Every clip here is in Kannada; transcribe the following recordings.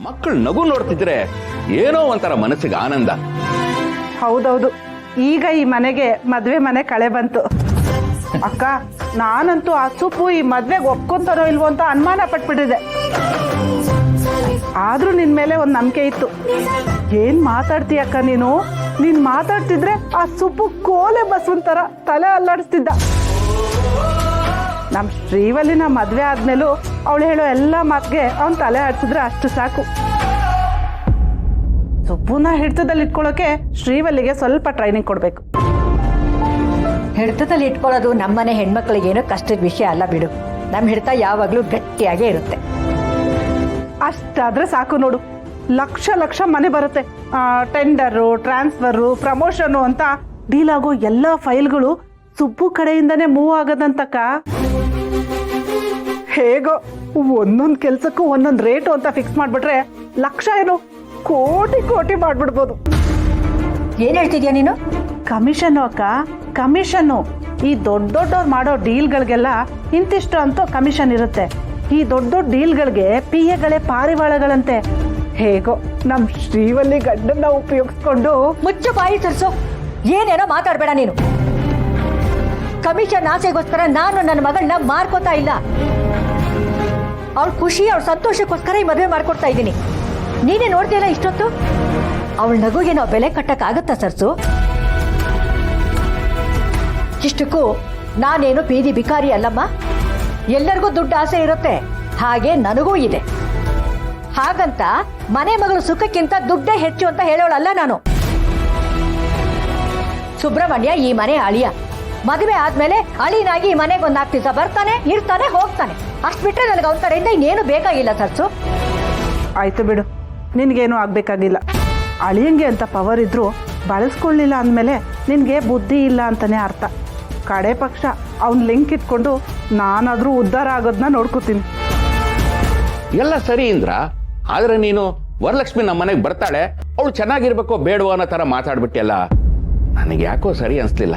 ಮಕ್ಕಳು ನಗು ನೋಡ್ತಿದ್ರೆ ಏನೋ ಒಂಥರ ಮನಸ್ಸಿಗೆ ಆನಂದ. ಹೌದೌದು, ಈಗ ಈ ಮನೆಗೆ ಮದ್ವೆ ಮನೆ ಕಳೆ ಬಂತು. ಅಕ್ಕ, ನಾನಂತೂ ಆ ಸುಪ್ಪು ಈ ಮದ್ವೆಗೆ ಒಪ್ಕೊಂತಾರೋ ಇಲ್ವೋ ಅಂತ ಅನುಮಾನ ಪಟ್ಬಿಟ್ಟಿದೆ. ಆದ್ರೂ ನಿನ್ ಮೇಲೆ ಒಂದು ನಂಬಿಕೆ ಇತ್ತು. ಏನ್ ಮಾತಾಡ್ತೀಯಕ್ಕ ನೀನು? ನೀನ್ ಮಾತಾಡ್ತಿದ್ರೆ ಆ ಸುಪ್ಪು ಕೋಲೆ ಬಸವಂತರ ತಲೆ ಅಲ್ಲಾಡಿಸ್ತಿದ್ದ. ನಮ್ ಶ್ರೀವಲ್ಲಿನ ಮದ್ವೆ ಆದ್ಮೇಲೂ ಅವಳು ಹೇಳೋ ಎಲ್ಲ ಮಾತಿಗೆ ಅವನ್ ತಲೆ ಆಡ್ಸಿದ್ರೆ ಅಷ್ಟು ಸಾಕು. ಸುಪ್ಪುನ ಹಿಡಿತದಲ್ಲಿ ಇಟ್ಕೊಳ್ಳೋಕೆ ಶ್ರೀವಲ್ಲಿಗೆ ಸ್ವಲ್ಪ ಟ್ರೈನಿಂಗ್ ಕೊಡ್ಬೇಕು. ಹಿಡಿತದಲ್ಲಿ ಇಟ್ಕೊಳ್ಳೋದು ನಮ್ಮನೆ ಹೆಣ್ಮಕ್ಳಿಗೇನು ಕಷ್ಟದ ವಿಷಯ ಅಲ್ಲ ಬಿಡು. ನಮ್ಮ ಹಿಡಿತ ಯಾವಾಗ್ಲೂ ಗಟ್ಟಿಯಾಗೇ ಇರುತ್ತೆ. ಅಷ್ಟಾದ್ರೆ ಸಾಕು ನೋಡು. ಲಕ್ಷ ಲಕ್ಷ ಮನೆ ಬರುತ್ತೆ. ಟೆಂಡರು, ಟ್ರಾನ್ಸ್ಫರು, ಪ್ರಮೋಷನು ಅಂತ ಡೀಲ್ ಆಗೋ ಎಲ್ಲ ಫೈಲ್ಗಳು ಸುಬ್ಬು ಕಡೆಯಿಂದನೇ ಮೂವ್ ಆಗದಂತಕ್ಕ. ಹೇಗೋ ಒಂದೊಂದು ಕೆಲ್ಸಕ್ಕೂ ಒಂದೊಂದು ರೇಟು ಅಂತ ಫಿಕ್ಸ್ ಮಾಡ್ಬಿಟ್ರೆ ಲಕ್ಷ ಏನು ಕೋಟಿ ಕೋಟಿ ಮಾಡ್ಬಿಡ್ಬೋದು. ಏನ್ ಹೇಳ್ತಿದ್ಯಾ ನೀನು? ಕಮಿಷನ್ನು ಅಕ್ಕ, ಕಮಿಷನ್ನು. ಈ ದೊಡ್ಡ ದೊಡ್ಡವ್ರು ಮಾಡೋ ಡೀಲ್ಗಳಿಗೆಲ್ಲ ಇಂತಿಷ್ಟು ಅಂತೂ ಕಮಿಷನ್ ಇರುತ್ತೆ. ಈ ದೊಡ್ಡ ದೊಡ್ಡ ಡೀಲ್ಗಳಿಗೆ ಪಿಎಗಳೇ ಪಾರಿವಾಳಗಳಂತೆ. ಹೇಗೋ ನಮ್ ಶ್ರೀವಲ್ಲಿ ಗಡ್ಡನ್ನ ಉಪಯೋಗಿಸ್ಕೊಂಡು. ಮುಚ್ಚು ಬಾಯಿ ತರ್ಸೋ, ಏನೇನೋ ಮಾತಾಡ್ಬೇಡ ನೀನು. ಕಮಿಷನ್ ಆಸೆಗೋಸ್ಕರ ನಾನು ನನ್ನ ಮಗಳನ್ನ ಮಾರ್ಕೋತಾ ಇಲ್ಲ. ಅವಳ ಖುಷಿ, ಅವಳ ಸಂತೋಷಕ್ಕೋಸ್ಕರ ಈ ಮದುವೆ ಮಾಡ್ಕೊಡ್ತಾ ಇದ್ದೀನಿ. ನೀನೇ ನೋಡ್ತೀಯಲ್ಲ ಇಷ್ಟೊತ್ತು. ಅವಳ ನಗುಗೆ ನಾವು ಬೆಲೆ ಕಟ್ಟಕ್ ಆಗತ್ತಾ ಸರ್ಸು? ಇಷ್ಟಕ್ಕೂ ನಾನೇನು ಬೀದಿ ಬಿಕಾರಿ ಅಲ್ಲಮ್ಮ. ಎಲ್ಲರಿಗೂ ದುಡ್ಡು ಆಸೆ ಇರುತ್ತೆ, ಹಾಗೆ ನನಗೂ ಇದೆ. ಹಾಗಂತ ಮನೆ ಮಗಳು ಸುಖಕ್ಕಿಂತ ದುಡ್ಡೇ ಹೆಚ್ಚು ಅಂತ ಹೇಳೋಳಲ್ಲ ನಾನು. ಸುಬ್ರಹ್ಮಣ್ಯ ಈ ಮನೆ ಅಳಿಯ. ಮದುವೆ ಆದ್ಮೇಲೆ ಅಳಿನಾಗಿ ಈ ಮನೆಗೆ ಒಂದು 4 ದಿವಸ ಬರ್ತಾನೆ, ಇರ್ತಾನೆ, ಹೋಗ್ತಾನೆ. ಅಷ್ಟು ಬಿಟ್ರೆ ನನಗೆ ಅವನ ಕಡೆಯಿಂದ ಇನ್ನೇನು ಬೇಕಾಗಿಲ್ಲ ಸರ್ಸು. ಆಯ್ತು ಬಿಡು, ನಿನ್ಗೇನು ಆಗ್ಬೇಕಾಗಿಲ್ಲ. ಅಳಿಯಂಗೆ ಅಂತ ಪವರ್ ಇದ್ರು ಬಳಸ್ಕೊಳ್ಳಿಲ್ಲ ಅಂದಮೇಲೆ ನಿನ್ಗೆ ಬುದ್ಧಿ ಇಲ್ಲ ಅಂತಾನೆ ಅರ್ಥ. ಕಡೆ ಪಕ್ಷ ಅವ್ನ ಲಿಂಕ್ ಇಟ್ಕೊಂಡು ನಾನಾದ್ರೂ ಉದ್ಧಾರ ಆಗೋದನ್ನ ನೋಡ್ಕೋತೀನಿ. ಎಲ್ಲ ಸರಿ ಇಂದ್ರ, ಆದ್ರೆ ನೀನು ವರಲಕ್ಷ್ಮಿ ನಮ್ಮ ಮನೆಗೆ ಬರ್ತಾಳೆ, ಅವಳು ಚೆನ್ನಾಗಿರ್ಬೇಕೋ ಬೇಡವೋ ಅನ್ನೋ ತರ ಮಾತಾಡ್ಬಿಟ್ಟಿಯಲ್ಲ, ನನಗೆ ಯಾಕೋ ಸರಿ ಅನ್ಸ್ಲಿಲ್ಲ.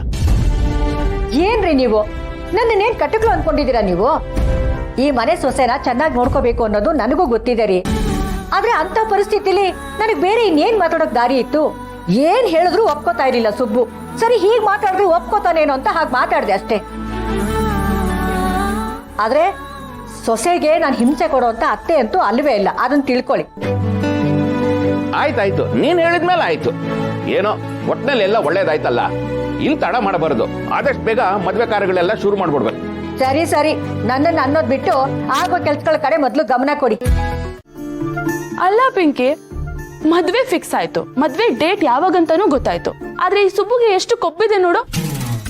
ಏನ್ರಿ ನೀವು ನನ್ನೇನ್ ಕಟ್ಟಕ್ಲು ಅನ್ಕೊಂಡಿದ್ದೀರಾ ನೀವು? ಈ ಮನೆ ಸೊಸೆನ ಚೆನ್ನಾಗಿ ನೋಡ್ಕೋಬೇಕು ಅನ್ನೋದು ನನಗೂ ಗೊತ್ತಿದೆ ರೀ. ಆದ್ರೆ ಅಂತ ಪರಿಸ್ಥಿತಿಲಿ ನನಗೆ ಬೇರೆ ಇನ್ನೇನ್ ಮಾತಾಡೋಕ್ ದಾರಿ ಇತ್ತು? ಏನ್ ಹೇಳಿದ್ರು ಒಪ್ಕೋತಾ ಇರ್ಲಿಲ್ಲ ಸುಬ್ಬು. ಸರಿ, ಹೀಗ್ ಮಾತಾಡಿದ್ರು ಒಪ್ಕೋತಾನೇನೋ ಅಂತ ಹಾಗೆ ಮಾತಾಡ್ದೆ ಅಷ್ಟೇ. ಆದ್ರೆ ಸೊಸೆಗೆ ನಾನು ಹಿಂಸೆ ಕೊಡೋ ಅಂತ ಅತ್ತೆ ಅಂತೂ ಅಲ್ವೇ ಇಲ್ಲ, ಅದನ್ನ ತಿಳ್ಕೊಳ್ಳಿ. ಆಯ್ತಾಯ್ತು, ನೀನ್ ಹೇಳಿದ್ಮೇಲೆ ಆಯ್ತು. ಏನೋ ಒಟ್ನಲ್ಲಿ ಎಲ್ಲ ಒಳ್ಳೇದಾಯ್ತಲ್ಲ, ಇನ್ ತಡ ಮಾಡಬಾರದು. ಆದಷ್ಟು ಬೇಗ ಮದ್ವೆ ಕಾರ್ಯಗಳೆಲ್ಲ ಶುರು ಮಾಡ್ಬಿಡ್ಬೇಕು. ಸರಿ ಸರಿ, ನನ್ನನ್ನು ಅನ್ನೋದ್ ಬಿಟ್ಟು ಆಗೋ ಕೆಲ್ಸಗಳ ಕಡೆ ಮೊದ್ಲು ಗಮನ ಕೊಡಿ. ಅಲ್ಲ ಪಿಂಕಿ, ಮದ್ವೆ ಫಿಕ್ಸ್ ಆಯ್ತು, ಮದ್ವೆ ಡೇಟ್ ಯಾವಾಗಂತಾನೂ ಗೊತ್ತಾಯ್ತು. ಆದ್ರೆ ಈ ಸುಬ್ಬುಗೆ ಎಷ್ಟು ಕೊಬ್ಬಿದೆ ನೋಡು.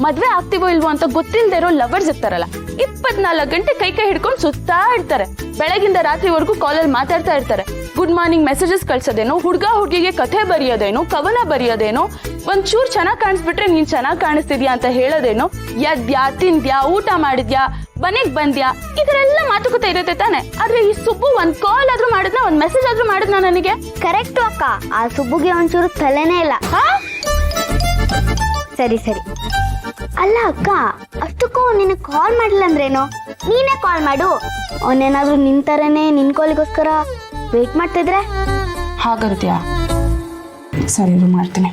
ಮದ್ವೆ ಆಗ್ತೀವೋ ಇಲ್ವೋ ಅಂತ ಗೊತ್ತಿಲ್ಲದೆ ಇರೋ ಲವರ್ಸ್ ಇರ್ತಾರಲ್ಲ, 24 ಗಂಟೆ ಕೈ ಹಿಡ್ಕೊಂಡು ಸುತ್ತಾ ಇರ್ತಾರೆ. ಬೆಳಗಿಂದ ರಾತ್ರಿವರೆಗೂ ಕಾಲಲ್ಲಿ ಮಾತಾಡ್ತಾ ಇರ್ತಾರೆ. ಗುಡ್ ಮಾರ್ನಿಂಗ್ ಮೆಸೇಜಸ್ ಕಳ್ಸೋದೇನೋ, ಹುಡುಗಿಗೆ ಕಥೆ ಬರೆಯೋದೇನೋ, ಕವನ ಬರೆಯೋದೇನೋ, ಒಂಚೂರು ಚೆನ್ನಾಗಿ ಕಾಣಿಸ್ಬಿಟ್ರೆ ನೀನ್ ಚೆನ್ನಾಗಿ ಕಾಣಿಸ್ತಿದ್ಯಾ ಅಂತ ಹೇಳೋದೇನೋ, ಎದ್ಯಾ, ತಿಂದ್ಯಾ, ಊಟ ಮಾಡಿದ್ಯಾ, ಮನೆಗ್ ಬಂದ್ಯಾ, ಇದರೆಲ್ಲ ಮಾತುಕತೆ ಇರುತ್ತೆ ತಾನೆ. ಆದ್ರೆ ಈ ಸುಬ್ಬು ಒಂದ್ ಕಾಲ್ ಆದ್ರೂ ಮಾಡಿದ್ನ, ಒಂದ್ ಮೆಸೇಜ್ ಆದ್ರೂ ಮಾಡಿದ್ನ ನನಗೆ? ಕರೆಕ್ಟ್ ಅಕ್ಕ, ಆ ಸುಬ್ಬುಗೆ ಒಂಚೂರು ತಲೆನೇ ಇಲ್ಲ. ಸರಿ ಸರಿ. ಅಲ್ಲ ಅಕ್ಕ, ಅಷ್ಟಕ್ಕೂ ನಿನ್ನ ಕಾಲ್ ಮಾಡಿಲ್ಲ ಅಂದ್ರೇನು? ನೀನೇ ಕಾಲ್ ಮಾಡು. ಅವನೇನಾದ್ರೂ ನಿಂತಾರನೆ ನಿನ್ ಕಾಲಿಗೋಸ್ಕರ ವೇಟ್ ಮಾಡ್ತಿದ್ರೆ? ಹಾಗಂತ್ಯಾ? ಸರಿ, ಮಾಡ್ತೀನಿ.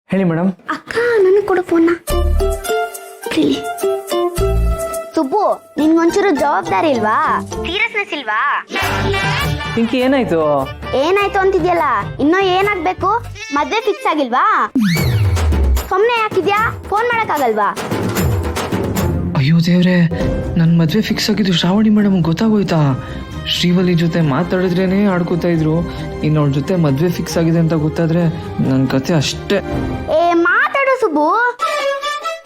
ಹೇಳಿ ಮೇಡಮ್. ಅಕ್ಕ, ನನಗೆ ಕೊಡು ಫೋನ್ನ. ಸುಬ್ಬು, ನಿನ್ಗೊಂಚೂರು ಜವಾಬ್ದಾರಿ ಇಲ್ವಾ? ಸೀರಿಯಸ್ನೆಸ್ ಇಲ್ವಾ? ಪಿಂಕಿ, ಏನಾಯ್ತು? ಏನಾಯ್ತು ಅಂತಿದ್ಯಲ್ಲ, ಇನ್ನೂ ಏನಾಗ್ಬೇಕು? ಮದ್ವೆ ಫಿಕ್ಸ್ ಆಗಿಲ್ವಾ? ಸುಮ್ನೆ ಯಾಕಿದ್ಯಾ? ಫೋನ್ ಮಾಡಕ್ಕಾಗಲ್ವಾ? ಅಯ್ಯೋ ದೇವ್ರೆ, ನನ್ನ ಮದ್ವೆ ಫಿಕ್ಸ್ ಆಗಿದ್ದು ಶ್ರಾವಣಿ ಮೇಡಮ್ ಗೊತ್ತಾಗೋಯ್ತಾ? ಶ್ರೀವಲ್ಲಿ ಜೊತೆ ಮಾತಾಡಿದ್ರೇನೆ ಆಡ್ಕೋತಾ ಇದ್ರು. ಇನ್ನು ಅವ್ಳ ಜೊತೆ ಮದ್ವೆ ಫಿಕ್ಸ್ ಆಗಿದೆ ಅಂತ ಗೊತ್ತಾದ್ರೆ ನನ್ನ ಕತೆ ಅಷ್ಟೇ. ಏ ಮಾತಾಡು ಸುಬ್ಬು.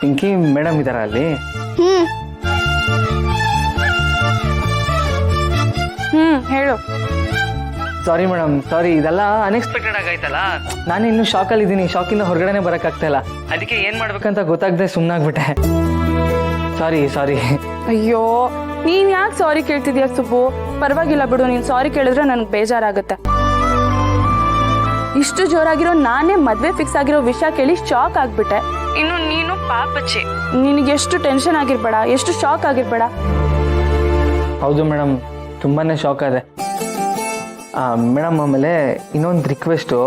ಪಿಂಕಿ ಮೇಡಮ್ ಇದಾರ ಅಲ್ಲಿ? ಹೇಳು. ಸಾರಿ ಮೇಡಮ್, ಸಾರಿ. ಇದೆಲ್ಲ ಅನ್ಎಕ್ಸ್ಪೆಕ್ಟೆಡ್ ಆಗಾಯ್ತಲ್ಲ. ನಾನು ಇನ್ನು ಶಾಕಲ್ಲಿ ಇದ್ದೀನಿ, ಶಾಕಿಂದ ಹೊರಗಡೆನೆ ಬರಕ್ಕಾಗ್ತಾ ಇಲ್ಲ. ಅದಕ್ಕೆ ಏನ್ ಮಾಡ್ಬೇಕಂತ ಗೊತ್ತಾಗದೆ ಸುಮ್ಮನಾಗ್ಬಿಟ್ಟೆ. ಸಾರಿ ಅಯ್ಯೋ ನೀನ್ ಯಾಕೆ ಸಾರಿ ಕೇಳ್ತಿದ್ಯಾ ಸುಬ್ಬು? ಪರವಾಗಿಲ್ಲ ಬಿಡು, ನೀನ್ ಸಾರಿ ಕೇಳಿದ್ರೆ ನನ್ಗೆ ಬೇಜಾರಾಗುತ್ತೆ. ಇಷ್ಟು ಜೋರಾಗಿರೋ ನಾನೇ ಮದ್ವೆ ಫಿಕ್ಸ್ ಆಗಿರೋ ವಿಷಯ ಕೇಳಿ ಶಾಕ್ ಆಗ್ಬಿಟ್ಟೆ. ಇನ್ನು ನೀನು ಪಾಪಚ್ಚಿ, ನಿನಗೆ ಎಷ್ಟು ಟೆನ್ಷನ್ ಆಗಿರ್ಬೇಡ, ಎಷ್ಟು ಶಾಕ್ ಆಗಿರ್ಬೇಡ. ಹೌದು ಮೇಡಮ್, ತುಂಬಾ ಶಾಕ್ ಆದೆ ಮೇಡಮ್. ಆಮೇಲೆ ಇನ್ನೊಂದು ರಿಕ್ವೆಸ್ಟು,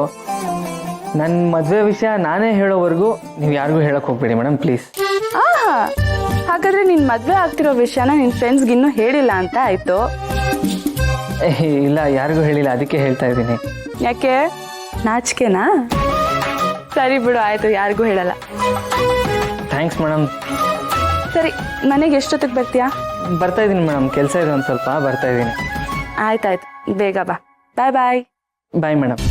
ನನ್ನ ಮದುವೆ ವಿಷಯ ನಾನೇ ಹೇಳೋವರೆಗೂ ನೀವು ಯಾರಿಗೂ ಹೇಳಕ್ಕೆ ಹೋಗ್ಬೇಡಿ ಮೇಡಮ್, ಪ್ಲೀಸ್. ಆಹಾ, ಹಾಗಾದ್ರೆ ನಿನ್ ಮದ್ವೆ ಆಗ್ತಿರೋ ವಿಷಯನ ನಿನ್ ಫ್ರೆಂಡ್ಸ್ಗೆ ಇನ್ನೂ ಹೇಳಿಲ್ಲ ಅಂತ ಆಯ್ತು? ಇಲ್ಲ, ಯಾರಿಗೂ ಹೇಳಿಲ್ಲ, ಅದಕ್ಕೆ ಹೇಳ್ತಾ ಇದ್ದೀನಿ. ಯಾಕೆ, ನಾಚಿಕೆನಾ? ಸರಿ ಬಿಡು, ಆಯ್ತು, ಯಾರಿಗೂ ಹೇಳಲ್ಲ. Thanks madam. ಸರಿ, ಮನೆಗೆ ಎಷ್ಟೊತ್ತಿಗೆ ಬರ್ತೀಯಾ? ಬರ್ತಾ ಇದ್ದೀನಿ ಮೇಡಮ್, ಕೆಲಸ ಇದೆ ಒಂದು ಸ್ವಲ್ಪ, ಬರ್ತಾ ಇದ್ದೀನಿ. ಆಯ್ತಾಯ್ತು, ಬೇಗ ಬಾ. Bye bye. Bye madam.